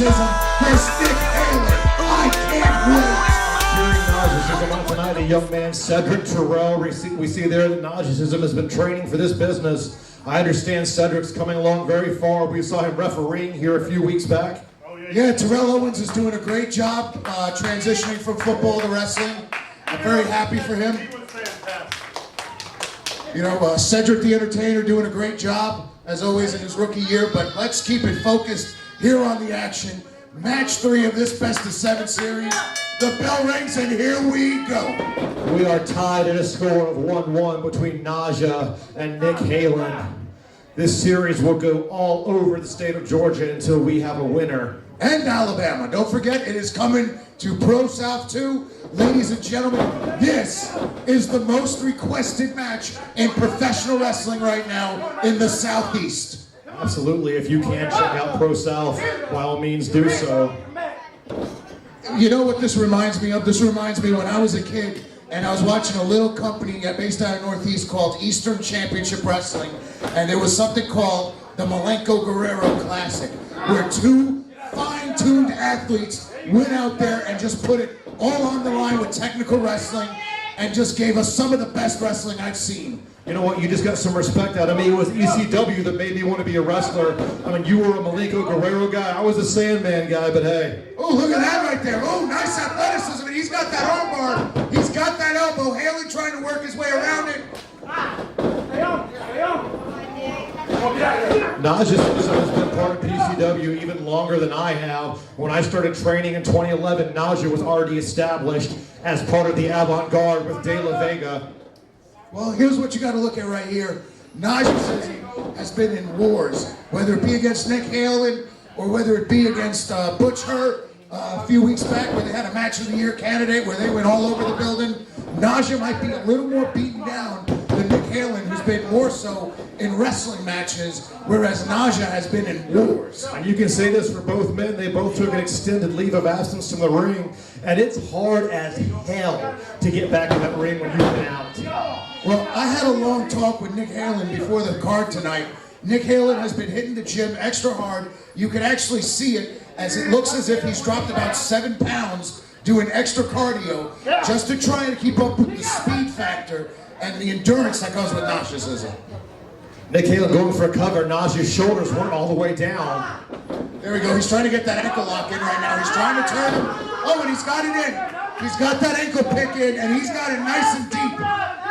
Najasism. There's Nick Halen. I can't wait. Cheering Najasism on tonight, a young man, Cedric Terrell. We see there that Najasism has been training for this business. I understand Cedric's coming along very far. We saw him refereeing here a few weeks back. Yeah, Terrell Owens is doing a great job transitioning from football to wrestling. I'm very happy for him. You know, Cedric the Entertainer doing a great job, as always, in his rookie year, but let's keep it focused here on the action. Match 3 of this best of 7 series. The bell rings and here we go. We are tied at a score of 1-1 between Naja and Nick Halen. This series will go all over the state of Georgia until we have a winner. And Alabama. Don't forget, it is coming to Pro South 2. Ladies and gentlemen, this is the most requested match in professional wrestling right now in the Southeast. Absolutely. If you can check out Pro South, by all means do so. You know what this reminds me of? This reminds me when I was a kid and I was watching a little company based out of Northeast called Eastern Championship Wrestling, and there was something called the Malenko Guerrero Classic, where 2 fine-tuned athletes went out there and just put it all on the line with technical wrestling and just gave us some of the best wrestling I've seen. You know what? You just got some respect out of me. It was ECW that made me want to be a wrestler. I mean, you were a Malenko Guerrero guy. I was a Sandman guy, but hey. Oh, look at that right there. Oh, nice athleticism. And he's got that armbar. He's got that elbow. Halen trying to work his way around it. Najasism has been part of PCW even longer than I have. When I started training in 2011, Naja was already established as part of the avant-garde with De La Vega. Well, here's what you got to look at right here. Najasism has been in wars, whether it be against Nick Halen or whether it be against Butch Hurt a few weeks back where they had a Match of the Year candidate where they went all over the building. Naja might be a little more beaten down than Nick Halen, who's been more so in wrestling matches, whereas Naja has been in wars. And you can say this for both men. They both took an extended leave of absence from the ring, and it's hard as hell to get back in that ring when you've been out. Well, I had a long talk with Nick Halen before the card tonight. Nick Halen has been hitting the gym extra hard. You can actually see it as it looks as if he's dropped about 7 pounds doing extra cardio just to try to keep up with the speed factor and the endurance that goes with Najasism. Nick Halen going for a cover. Naja's shoulders weren't all the way down. There we go. He's trying to get that ankle lock in right now. He's trying to turn him. Oh, and he's got it in. He's got that ankle pick in, and he's got it nice and deep.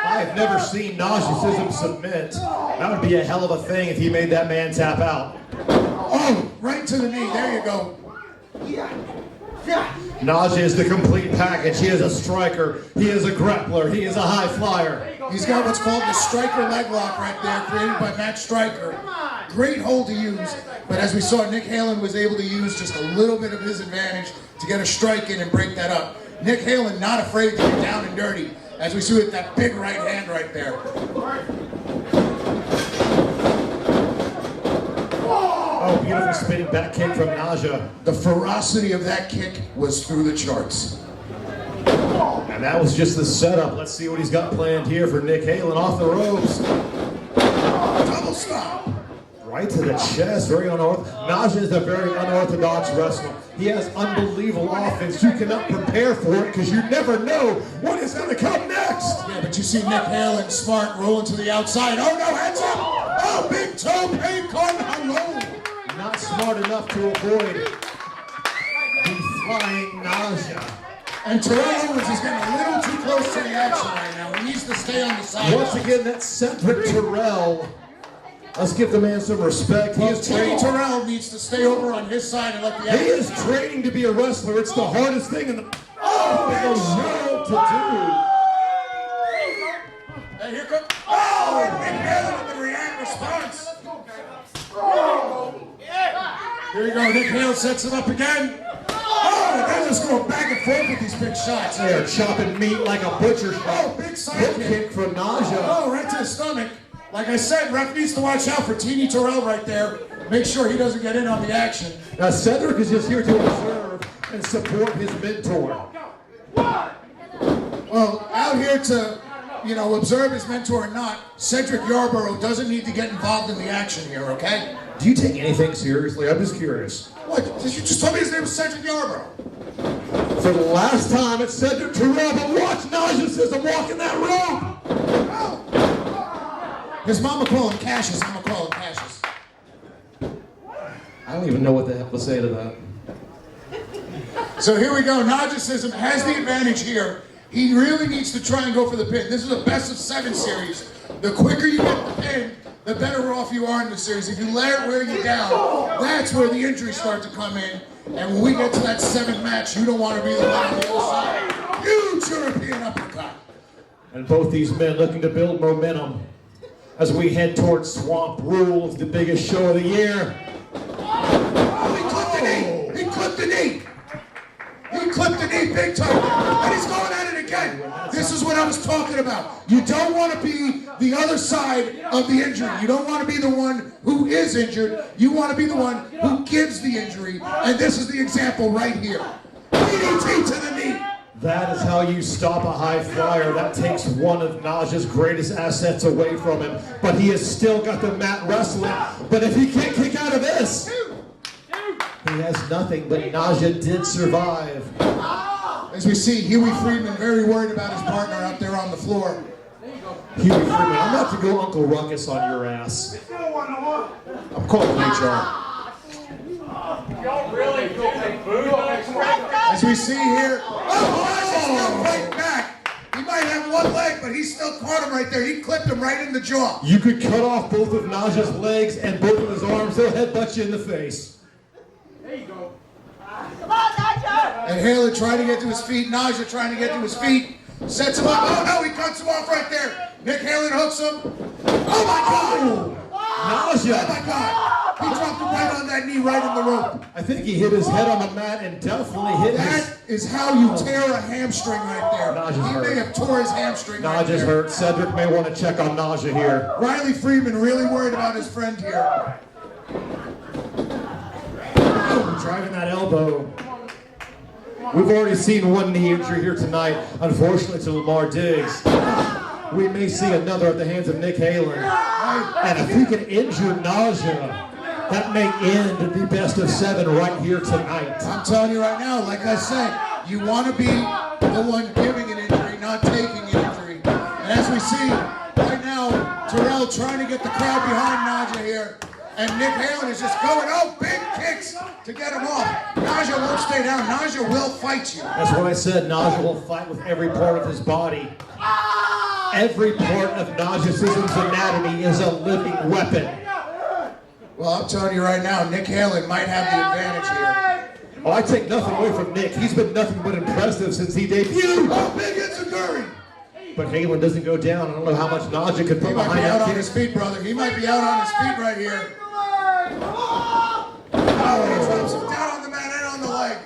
I've never seen Najasism submit. That would be a hell of a thing if he made that man tap out. Oh, right to the knee. There you go. Naja is the complete package. He is a striker. He is a grappler. He is a high flyer. He's got what's called the striker leg lock right there, created by Matt Striker. Great hold to use, but as we saw, Nick Halen was able to use just a little bit of his advantage to get a strike in and break that up. Nick Halen not afraid to get down and dirty, as we see with that big right hand right there. Oh, beautiful spinning back kick from Naja. The ferocity of that kick was through the charts. And that was just the setup. Let's see what he's got planned here for Nick Halen off the ropes. Double stop. Right to the chest, very unorthodox. Naja is a very unorthodox wrestler. He has unbelievable offense. You cannot prepare for it because you never know what is going to come next. Yeah, but you see Nick Halen smart rolling to the outside. Oh no, heads up! Oh, big toe pain hello. Not smart enough to avoid the flying Naja. And Terrell Owens is getting a little too close to the action right now. He needs to stay on the side. Once again, that's Cedric Terrell. Let's give the man some respect. He is Tony Terrell needs to stay over on his side and let the He is training to be a wrestler. It's the hardest thing in the world to do. Hey, here comes. Oh, and Nick Halen with the react response. Here you go. Nick Halen sets it up again. Oh, they're just going back and forth with these big shots. They're chopping meat like a butcher shop. Oh, big side kick from Naja. Oh, right to the stomach. Like I said, ref needs to watch out for Teeny Terrell right there. Make sure he doesn't get in on the action. Now, Cedric is just here to observe and support his mentor. Well, out here to, observe his mentor or not, Cedric Yarborough doesn't need to get involved in the action here, okay? Do you take anything seriously? I'm just curious. What? You just told me his name was Cedric Yarborough. For the last time, it's Cedric Terrell, but watch Najasism walk in that room. His mama call him Cassius. I'm gonna call him Cassius. I don't even know what the hell to say to that. So here we go. Najasism has the advantage here. He really needs to try and go for the pin. This is a best of 7 series. The quicker you get the pin, the better off you are in the series. If you let it wear you down, that's where the injuries start to come in. And when we get to that 7th match, you don't want to be the one on the other side. Huge European uppercut. And both these men looking to build momentum as we head towards Swamp Rules, the biggest show of the year. Oh, he clipped the knee. He clipped the knee. He clipped the knee big time. And he's going at it again. This is what I was talking about. You don't want to be the other side of the injury. You don't want to be the one who is injured. You want to be the one who gives the injury. And this is the example right here. DDT to the knee. That is how you stop a high flyer. That takes one of Naja's greatest assets away from him. But he has still got the mat wrestling. But if he can't kick out of this, he has nothing. But Naja did survive. As we see, Huey Friedman very worried about his partner out there on the floor. Huey Friedman, I'm about to go Uncle Ruckus on your ass. I'm calling HR. As we see here, Naja's still fighting back. He might have one leg, but he still caught him right there. He clipped him right in the jaw. You could cut off both of Naja's legs and both of his arms. He'll headbutt you in the face. There you go. Come on, Naja! And Halen trying to get to his feet. Naja trying to get to his feet. Sets him up. Oh no, he cuts him off right there. Nick Halen hooks him. Oh my God! Naja! Oh my God! He dropped him right on that knee, right in the rope. I think he hit his head on the mat and definitely hit his... That is how you tear a hamstring right there. Naja's He hurt. may have tore his hamstring right Naja's there. hurt. Cedric may want to check on Naja here. Riley Friedman really worried about his friend here. Driving that elbow. We've already seen one knee injury here tonight, unfortunately to Lamar Diggs. We may see another at the hands of Nick Halen. And if we can injure Naja, that may end the best of 7 right here tonight. I'm telling you right now, like I said, you want to be the one giving an injury, not taking an injury. And as we see right now, Terrell trying to get the crowd behind Naja here. And Nick Halen is just going, oh, big kicks to get him off. Naja won't stay down. Naja will fight you. That's what I said. Naja will fight with every part of his body. Every part of Najasism's anatomy is a living weapon. Well, I'm telling you right now, Nick Halen might have the advantage here. Oh, I take nothing away from Nick. He's been nothing but impressive since he debuted. Oh, big Enziguri. But Halen doesn't go down. I don't know how much Naja could put He might behind be out that on kick. his feet, brother. He might be out on his feet right here. Oh, he drops him down on the mat and on the leg.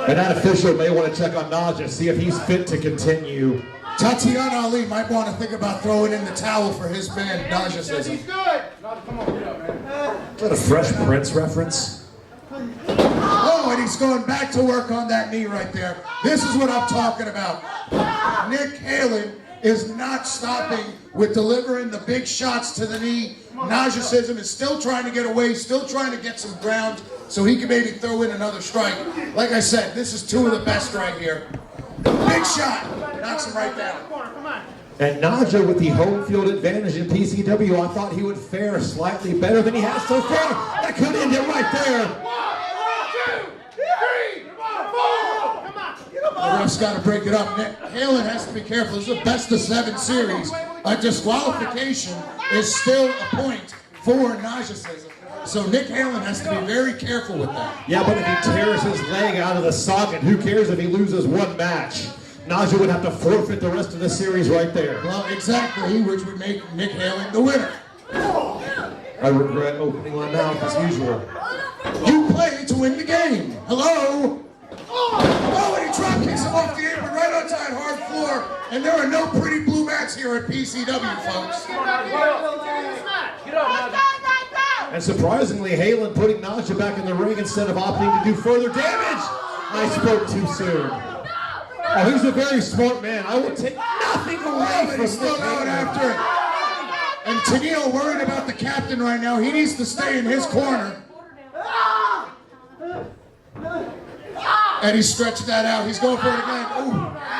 And that official may want to check on Naja, see if he's fit to continue. Tatiana Ali might want to think about throwing in the towel for his man, Najasism. He's good. Come on, get up, man. Is that a Fresh Prince reference? Oh, and he's going back to work on that knee right there. This is what I'm talking about. Nick Halen is not stopping with delivering the big shots to the knee. Najasism is still trying to get away, still trying to get some ground so he can maybe throw in another strike. Like I said, this is 2 of the best right here. Big shot, knocks him right down. And Naja with the home field advantage in PCW, I thought he would fare slightly better than he has so far. That could end it right there. 1, 2, 3, 4. Come on. The ref's got to break it up. Nick Halen has to be careful. This is a best of 7 series. A disqualification is still a point for Najasism. So Nick Halen has to be very careful with that. Yeah, but if he tears his leg out of the socket, who cares if he loses one match? Naja would have to forfeit the rest of the series right there. Well, exactly, which would make Nick Halen the winner. I regret opening my mouth as usual. You play to win the game. Hello? Oh, and he drop kicks him off the apron right onto that hard floor. And there are no pretty blue mats here at PCW, folks. Get up, man. And surprisingly, Halen putting Naja back in the ring instead of opting to do further damage. I spoke too soon. Oh, he's a very smart man. I will take nothing away Oh, but from he's still Nick going Halen. after it. And Tennille worried about the captain right now. He needs to stay in his corner. And he stretched that out. He's going for it again. Ooh,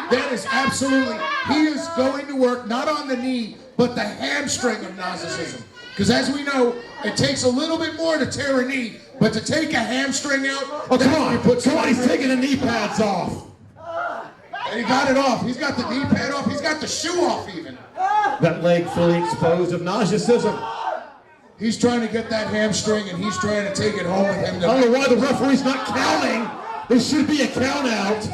that is absolutely, he is going to work not on the knee, but the hamstring of Najasism. Because as we know, it takes a little bit more to tear a knee, but to take a hamstring out, oh, come on, somebody's taking the knee pads off. And he got it off. He's got the knee pad off. He's got the shoe off even. That leg fully exposed of Najasism. He's trying to get that hamstring, and he's trying to take it home with him. I don't know why the referee's not counting. There should be a count out.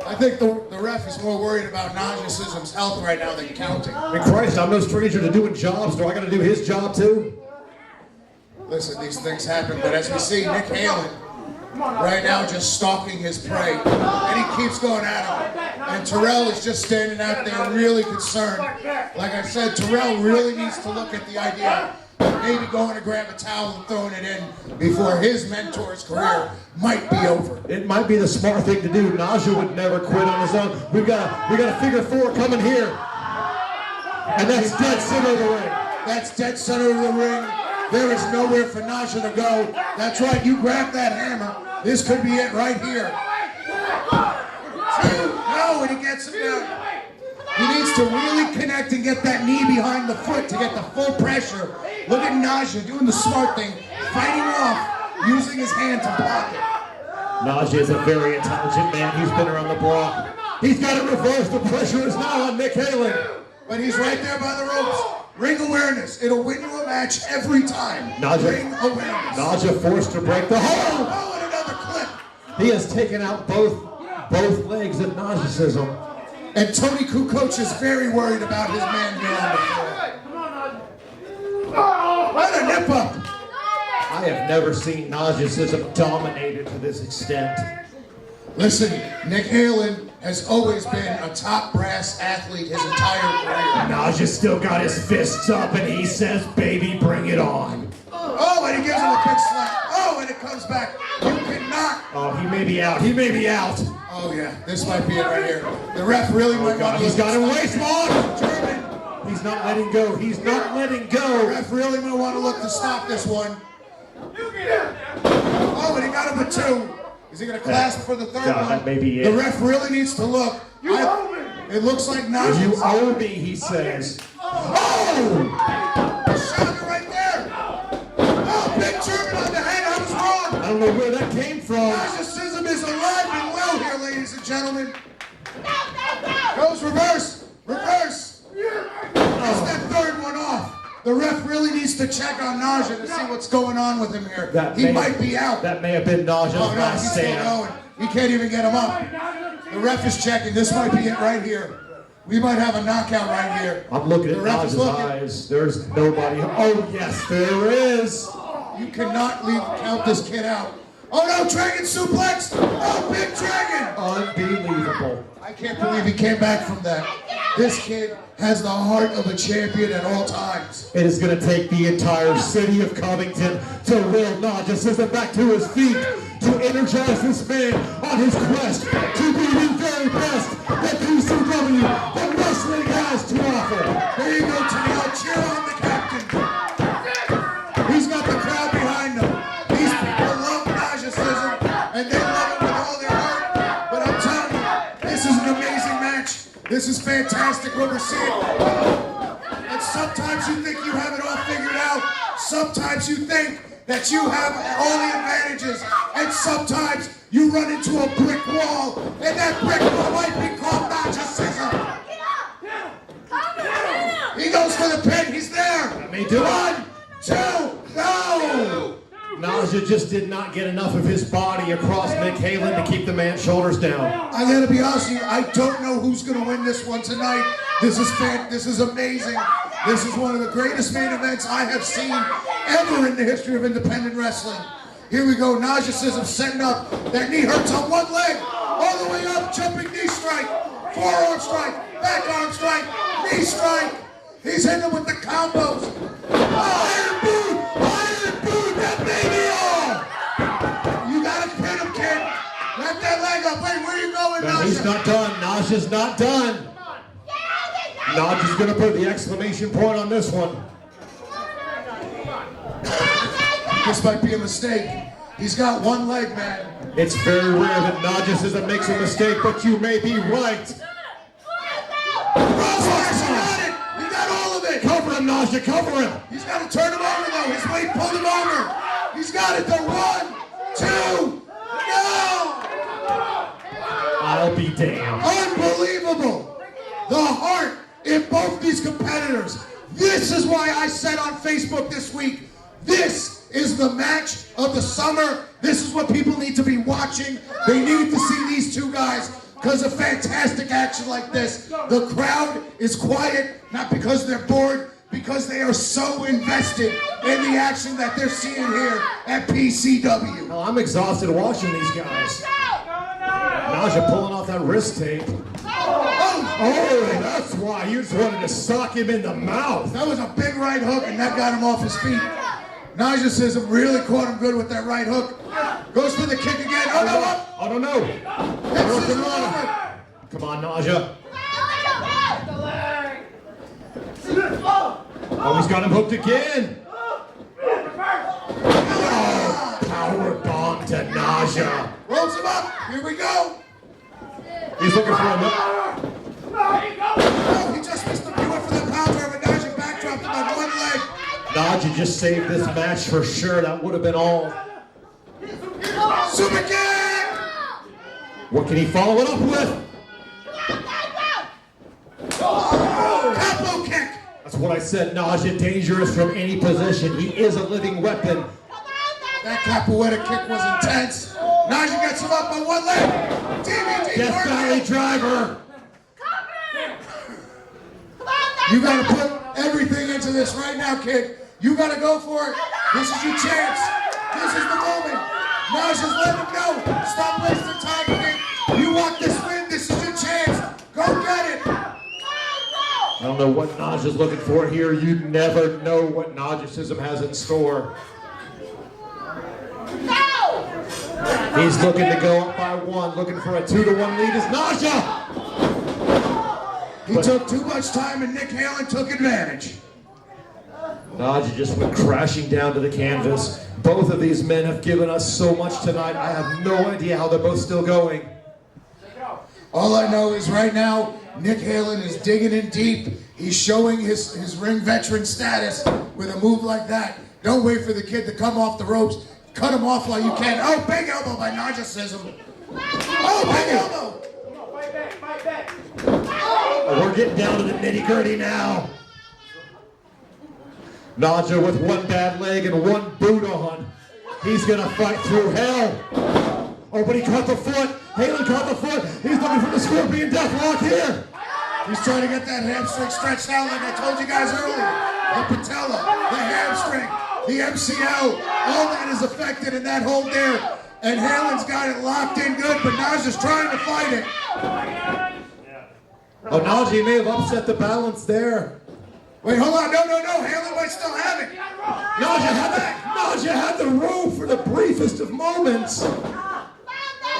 I think the ref is more worried about Najasism's health right now than counting. I mean, Christ, I'm no stranger to doing jobs. Do I got to do his job too? Listen, these things happen, but as we see, Nick Halen right now just stalking his prey, and he keeps going at him. And Terrell is just standing out there really concerned. Like I said, Terrell really needs to look at the idea of maybe going to grab a towel and throwing it in before his mentor's career might be over. It might be the smart thing to do. Naja would never quit on his own. We got a figure four coming here, and that's dead center of the ring. That's dead center of the ring. There is nowhere for Naja to go. That's right, you grab that hammer. This could be it right here. No, and he gets him down. He needs to really connect and get that knee behind the foot to get the full pressure. Look at Naja doing the smart thing, fighting off, using his hand to block it. Naja is a very intelligent man. He's been around the block. He's got it reversed. The pressure is now on Nick Halen. But he's right there by the ropes. Ring awareness. It'll win you a match every time. Ring awareness. Naja forced to break the hold. Oh, and another clip. He has taken out both legs of Najasism. And Tony Kukoc is very worried about his man here on the floor. What a nip up. I have never seen Najasism dominated to this extent. Listen, Nick Halen has always been a top brass athlete his entire career. Naja still got his fists up and he says, baby, bring it on. Oh, and he gives him a big slap. Oh, and it comes back. You cannot. Oh, he may be out. He may be out. Oh, yeah. This might be it right here. The ref really might want to. He's got him waist on. German. He's not letting go. He's not letting go. The ref really might want to look to stop this one. Oh, and he got him with two. Is he going to clasp for the third one? That may be it. The ref really needs to look. It looks like Naja. You owe me, he says. Oh! Shot it right there. Oh, big German on the head. I was wrong. I don't know where that came from. Najasism is alive and well here, ladies and gentlemen. Goes reverse. Reverse. Gets that third one off. The ref really needs to check on Naja to see what's going on with him here. He might be out. That may have been Naja's last he's still stand. going. He can't even get him up. The ref is checking. This might be it right here. We might have a knockout right here. I'm looking at ref is Naja's looking. eyes. There's nobody. Oh, yes, there is. You cannot count this kid out. Oh no, Dragon suplex! Oh, big Dragon! Unbelievable. I can't believe he came back from that. This kid has the heart of a champion at all times. It is going to take the entire city of Covington to will Najasism back to his feet, to energize this man on his quest to be the very best that PCW, the wrestling, has to offer. There you go, Tennille. Cheer on the captain. He's got the crowd behind him. These people love Najasism, and they love him with all their heart. But I'm telling you, this is an amazing match. This is fantastic what we're seeing. And sometimes you think you have it all figured out. Sometimes you think that you have all the advantages. And sometimes you run into a brick wall. And that brick wall might be called Najasism. He goes for the pin. He's there. Let me do it. 1, 2, go! Naja just did not get enough of his body across Nick Halen to keep the man's shoulders down. I gotta be honest with you, I don't know who's gonna win this one tonight. This is amazing. This is one of the greatest main events I have seen ever in the history of independent wrestling. Here we go, Najasism setting up. That knee hurts on one leg. All the way up, jumping knee strike. Forearm strike, back arm strike, knee strike. He's hitting him with the combos. Iron boot, that baby on. You gotta pin him, kid. Wrap that leg up. Wait, where are you going, Naja? He's not done. Naja's not done. Naja's gonna put the exclamation point on this one. This might be a mistake. He's got one leg, man. It's very rare that Najasism makes a mistake, but you may be right. Crossface, he got it! He got all of it! Cover him, Naja, cover him! He's got to turn him over, though. His weight pulled him over. He's got it, though. 1, 2, no! I'll be damned. Unbelievable! The heart in both these competitors. This is why I said on Facebook this week, this is the match of the summer. This is what people need to be watching. They need to see these two guys because of fantastic action like this. The crowd is quiet, not because they're bored, because they are so invested in the action that they're seeing here at PCW. Oh, I'm exhausted watching these guys. Naja pulling off that wrist tape. Oh, that's why. You just wanted to sock him in the mouth. That was a big right hook, and that got him off his feet. Najasism really caught him good with that right hook. Goes for the kick again. Oh, no, up. Oh, no. Come on, Naja. Oh, he's got him hooked again. Oh, power bomb to Naja. Rolls him up. Here we go. He's looking for him. Oh, he just missed the view for the power, but Naja backdropped him on one leg. Naja just saved this match for sure. That would have been all. Super kick! What can he follow it up with? Capo kick! That's what I said. Naja dangerous from any position. He is a living weapon. That capoeira kick was intense. Naja gets him up on one leg. DVD Death Valley driver. You gotta put everything into this right now, kid. You gotta go for it. This is your chance. This is the moment. Naja's let him go. Stop wasting time, kid. You want this win. This is your chance. Go get it. I don't know what Naja's looking for here. You never know what Najasism has in store. He's looking to go up by 1, looking for a 2-1 lead is Naja. He took too much time and Nick Halen took advantage. Naja just went crashing down to the canvas. Both of these men have given us so much tonight. I have no idea how they're both still going. All I know is right now, Nick Halen is digging in deep. He's showing his ring veteran status with a move like that. Don't wait for the kid to come off the ropes. Cut him off while you can. Oh, big elbow by Najasism. Oh, big elbow. Fight back. Oh, we're getting down to the nitty-gritty now. Naja with one bad leg and one boot on. He's gonna fight through hell. Oh, but he caught the foot. Halen caught the foot. He's looking for the scorpion deathlock here. He's trying to get that hamstring stretched out like I told you guys earlier. The patella, the hamstring, the MCL, all that is affected in that hold there. And Halen's got it locked in good, but Naja's trying to fight it. Oh, Naja may have upset the balance there. Wait, hold on. No. Halen might still have it. Naja had the rope for the briefest of moments.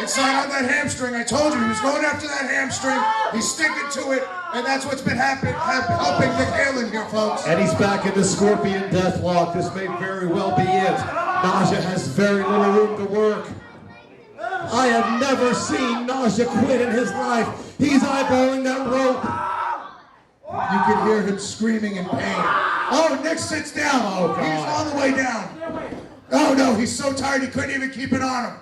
Inside on that hamstring. I told you he was going after that hamstring. He's sticking to it, and that's what's been helping Nick Halen here, folks. And he's back in the scorpion deathlock. This may very well be it. Naja has very little room to work. I have never seen Naja quit in his life. He's eyeballing that rope. You can hear him screaming in pain. Oh, Nick sits down. Oh, God. He's all the way down. Oh, no, he's so tired he couldn't even keep it on him.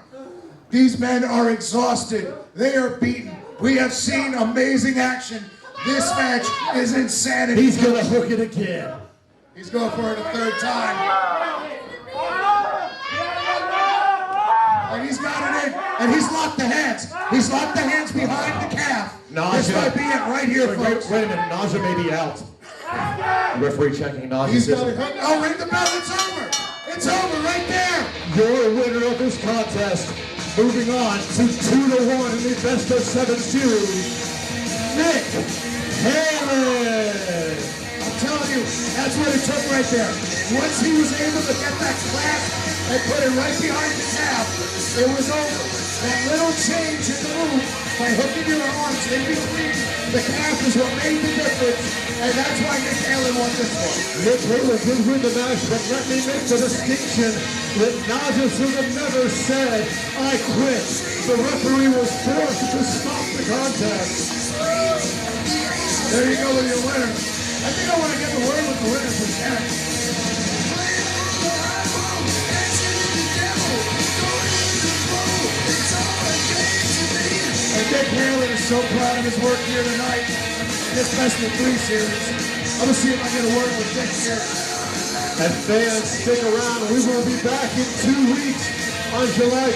These men are exhausted. They are beaten. We have seen amazing action. This match is insanity. He's going to hook it again. He's going for it a third time. And he's got it in. And he's locked the hands. He's locked the hands behind the calf. This might be it right here, folks. Wait a minute. Naja may be out. Referee checking Naja. He's got it hooked. Oh, ring the bell. It's over. It's over right there. Your winner of this contest. Moving on to 2-1 in the best of 7 series, Nick Halen. I'm telling you, that's what it took right there. Once he was able to get that clasp and put it right behind the calf, it was over. That little change in the move By hooking your arms in between the calf is what made the difference, and that's why Nick Halen won this one. Nick Halen did win the match, but let me make the distinction that Najasism never said, I quit. The referee was forced to stop the contest. There you go with your winner. I think I want to get the word with the winner for Jack. And Nick Halen is so proud of his work here tonight. This Best of 3 series. I'm going to see if I get a word with Nick here. And fans, stick around. We will be back in 2 weeks on July